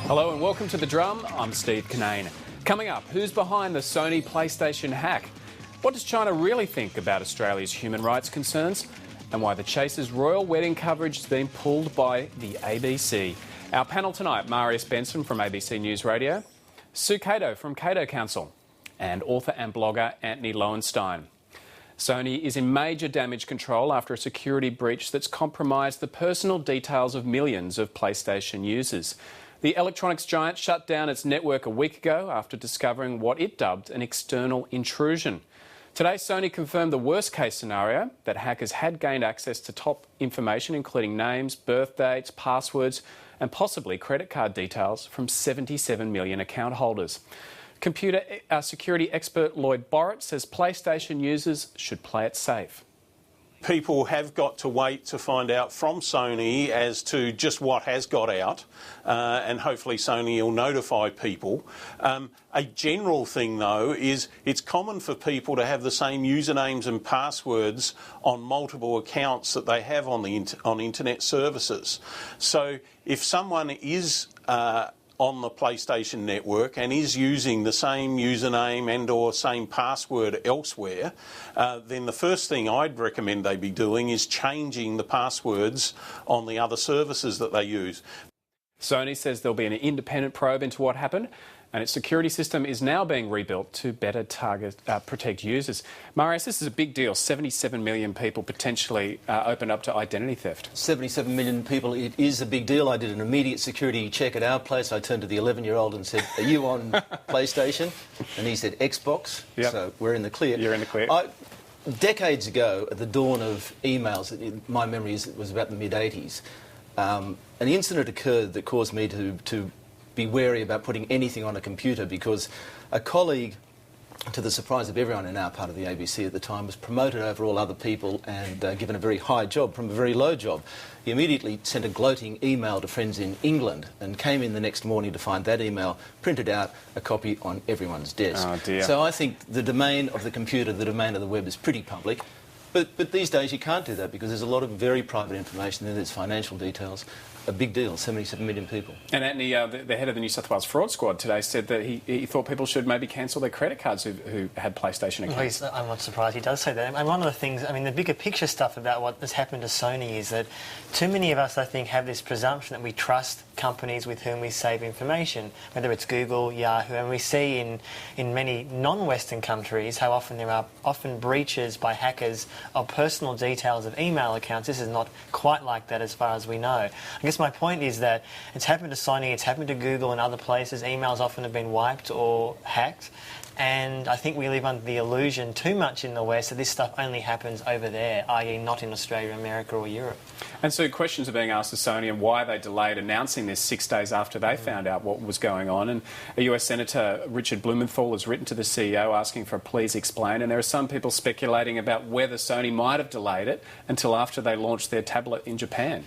Hello and welcome to The Drum. I'm Steve Cannane. Coming up, who's behind the Sony PlayStation hack? What does China really think about Australia's human rights concerns? And why the Chasers' royal wedding coverage has been pulled by the ABC. Our panel tonight, Marius Benson from ABC News Radio, Sue Cato from Cato Council, and author and blogger Antony Loewenstein. Sony is in major damage control after a security breach that's compromised the personal details of millions of PlayStation users. The electronics giant shut down its network a week ago after discovering what it dubbed an external intrusion. Today, Sony confirmed the worst-case scenario, that hackers had gained access to top information, including names, birth dates, passwords, and possibly credit card details from 77 million account holders. Computer security expert Lloyd Borrett says PlayStation users should play it safe. People have got to wait to find out from Sony as to just what has got out, and hopefully Sony will notify people. A general thing, though, is it's common for people to have the same usernames and passwords on multiple accounts that they have on internet services. So if someone is on the PlayStation network and is using the same username and or same password elsewhere, then the first thing I'd recommend they be doing is changing the passwords on the other services that they use. Sony says there'll be an independent probe into what happened, and its security system is now being rebuilt to better protect users. Marius, this is a big deal. 77 million people potentially opened up to identity theft. 77 million people, it is a big deal. I did an immediate security check at our place. I turned to the 11-year-old and said, "Are you on PlayStation?" And he said, "Xbox." Yep. So we're in the clear. You're in the clear. Decades ago, at the dawn of emails, my memory is it was about the mid-80s, an incident occurred that caused me to be wary about putting anything on a computer, because a colleague, to the surprise of everyone in our part of the ABC at the time, was promoted over all other people and given a very high job from a very low job. He immediately sent a gloating email to friends in England and came in the next morning to find that email printed out, a copy on everyone's desk. Oh dear. So I think the domain of the computer, the domain of the web is pretty public. But these days you can't do that because there's a lot of very private information there. There's financial details. A big deal, 77 million people. And Antony, the head of the New South Wales Fraud Squad today said that he thought people should maybe cancel their credit cards who had PlayStation accounts. Well, I'm not surprised he does say that. And one of the things, I mean, the bigger picture stuff about what has happened to Sony is that too many of us, I think, have this presumption that we trust companies with whom we save information, whether it's Google, Yahoo, and we see in many non-Western countries how often there are breaches by hackers of personal details of email accounts. This is not quite like that as far as we know. I guess my point is that it's happened to Sony, it's happened to Google and other places. Emails often have been wiped or hacked. And I think we live under the illusion too much in the West that this stuff only happens over there, i.e. not in Australia, America or Europe. And so questions are being asked of Sony and why they delayed announcing this 6 days after they found out what was going on. And a US Senator, Richard Blumenthal, has written to the CEO asking for a please explain. And there are some people speculating about whether Sony might have delayed it until after they launched their tablet in Japan.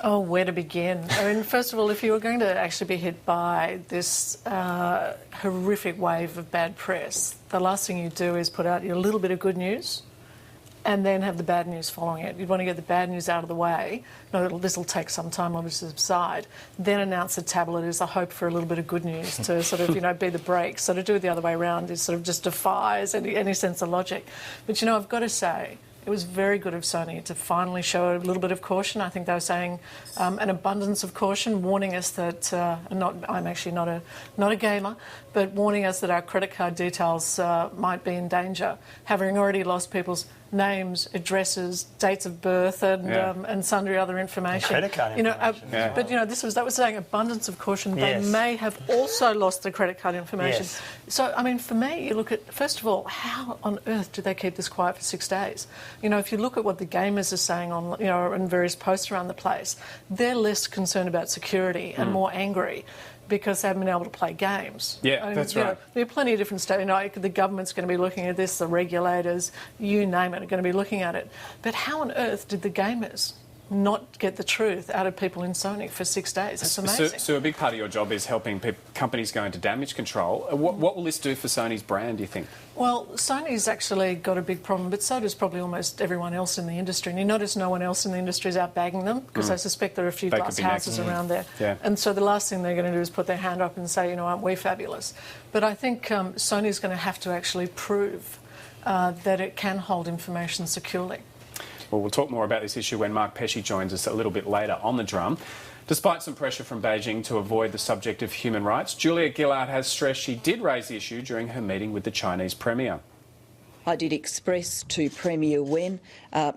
Oh, where to begin? I mean, first of all, if you were going to actually be hit by this horrific wave of bad press, the last thing you do is put out your little bit of good news and then have the bad news following it. You'd want to get the bad news out of the way. This will take some time, obviously, to subside. Then announce the tablet as a hope for a little bit of good news to sort of, be the break. So to do it the other way around is sort of just defies any sense of logic. But, I've got to say, it was very good of Sony to finally show a little bit of caution. I think they were saying an abundance of caution, warning us that I'm actually not a gamer, but warning us that our credit card details might be in danger, having already lost people's names, addresses, dates of birth, and sundry other information. Credit card information. But that was saying abundance of caution. Yes. They may have also lost the credit card information. Yes. So, I mean, for me, you look at, first of all, how on earth did they keep this quiet for 6 days? If you look at what the gamers are saying on, in various posts around the place, they're less concerned about security and more angry because they haven't been able to play games. Yeah, that's right. There are plenty of different states. The government's going to be looking at this, the regulators, you name it, are going to be looking at it. But how on earth did the gamers not get the truth out of people in Sony for 6 days. It's amazing. So a big part of your job is helping companies go into damage control. What will this do for Sony's brand, do you think? Well, Sony's actually got a big problem, but so does probably almost everyone else in the industry. And you notice no one else in the industry is out bagging them, because I suspect there are a few glass houses around there. Yeah. And so the last thing they're going to do is put their hand up and say, you know, aren't we fabulous? But I think Sony's going to have to actually prove that it can hold information securely. Well, we'll talk more about this issue when Mark Pesce joins us a little bit later on the drum. Despite some pressure from Beijing to avoid the subject of human rights, Julia Gillard has stressed she did raise the issue during her meeting with the Chinese Premier. I did express to Premier Wen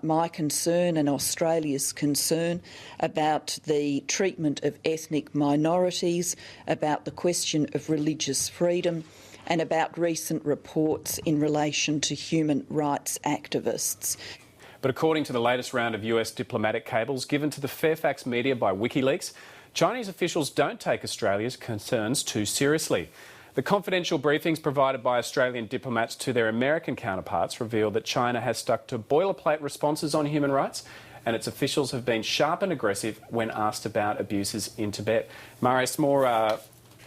my concern and Australia's concern about the treatment of ethnic minorities, about the question of religious freedom, and about recent reports in relation to human rights activists. But according to the latest round of US diplomatic cables given to the Fairfax media by WikiLeaks, Chinese officials don't take Australia's concerns too seriously. The confidential briefings provided by Australian diplomats to their American counterparts reveal that China has stuck to boilerplate responses on human rights, and its officials have been sharp and aggressive when asked about abuses in Tibet. Marius, more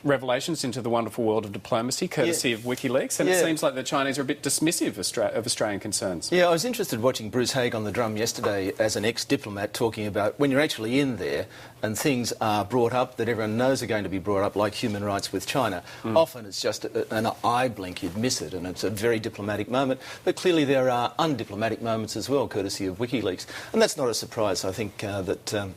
revelations into the wonderful world of diplomacy, courtesy of WikiLeaks, and it seems like the Chinese are a bit dismissive of Australian concerns. Yeah, I was interested watching Bruce Haig on the drum yesterday as an ex-diplomat talking about when you're actually in there and things are brought up that everyone knows are going to be brought up, like human rights with China. Often it's just an eye blink, you'd miss it, and it's a very diplomatic moment. But clearly there are undiplomatic moments as well, courtesy of WikiLeaks. And that's not a surprise. I think that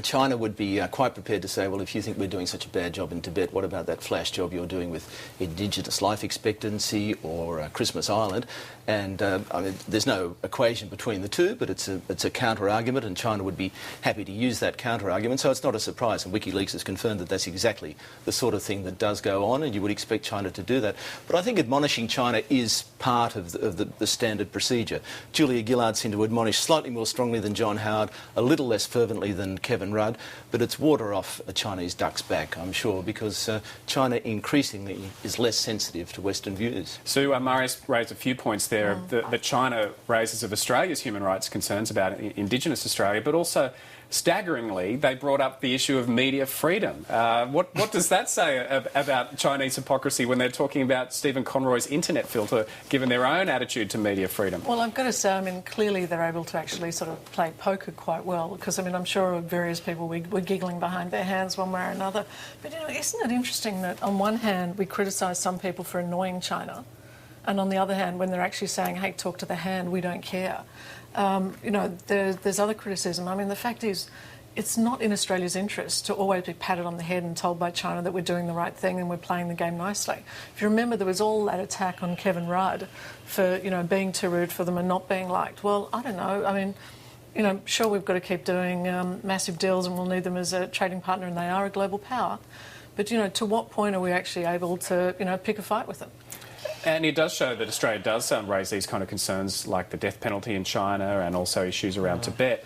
China would be quite prepared to say, well, if you think we're doing such a bad job in Tibet, what about that flash job you're doing with Indigenous life expectancy or Christmas Island? And I mean, there's no equation between the two, but it's a counter-argument, and China would be happy to use that counter-argument, so it's not a surprise. And WikiLeaks has confirmed that that's exactly the sort of thing that does go on, and you would expect China to do that. But I think admonishing China is part of the standard procedure. Julia Gillard seemed to admonish slightly more strongly than John Howard, a little less fervently than Kevin Rudd, but it's water off a Chinese duck's back, I'm sure, because China increasingly is less sensitive to Western views. So Marius raised a few points there that China raises of Australia's human rights concerns about Indigenous Australia, but also staggeringly they brought up the issue of media freedom. What does that say about Chinese hypocrisy when they're talking about Stephen Conroy's internet filter, given their own attitude to media freedom? Well, I've got to say, I mean, clearly they're able to actually sort of play poker quite well, because, I mean, I'm sure various people were giggling behind their hands one way or another. But, you know, isn't it interesting that on one hand we criticise some people for annoying China, and on the other hand, when they're actually saying, hey, talk to the hand, we don't care. You know, there's other criticism. I mean, the fact is, it's not in Australia's interest to always be patted on the head and told by China that we're doing the right thing and we're playing the game nicely. If you remember, there was all that attack on Kevin Rudd for, you know, being too rude for them and not being liked. Well, I don't know. I mean, you know, sure, we've got to keep doing massive deals and we'll need them as a trading partner, and they are a global power. But, you know, to what point are we actually able to, you know, pick a fight with them? And it does show that Australia does raise these kind of concerns, like the death penalty in China and also issues around Tibet.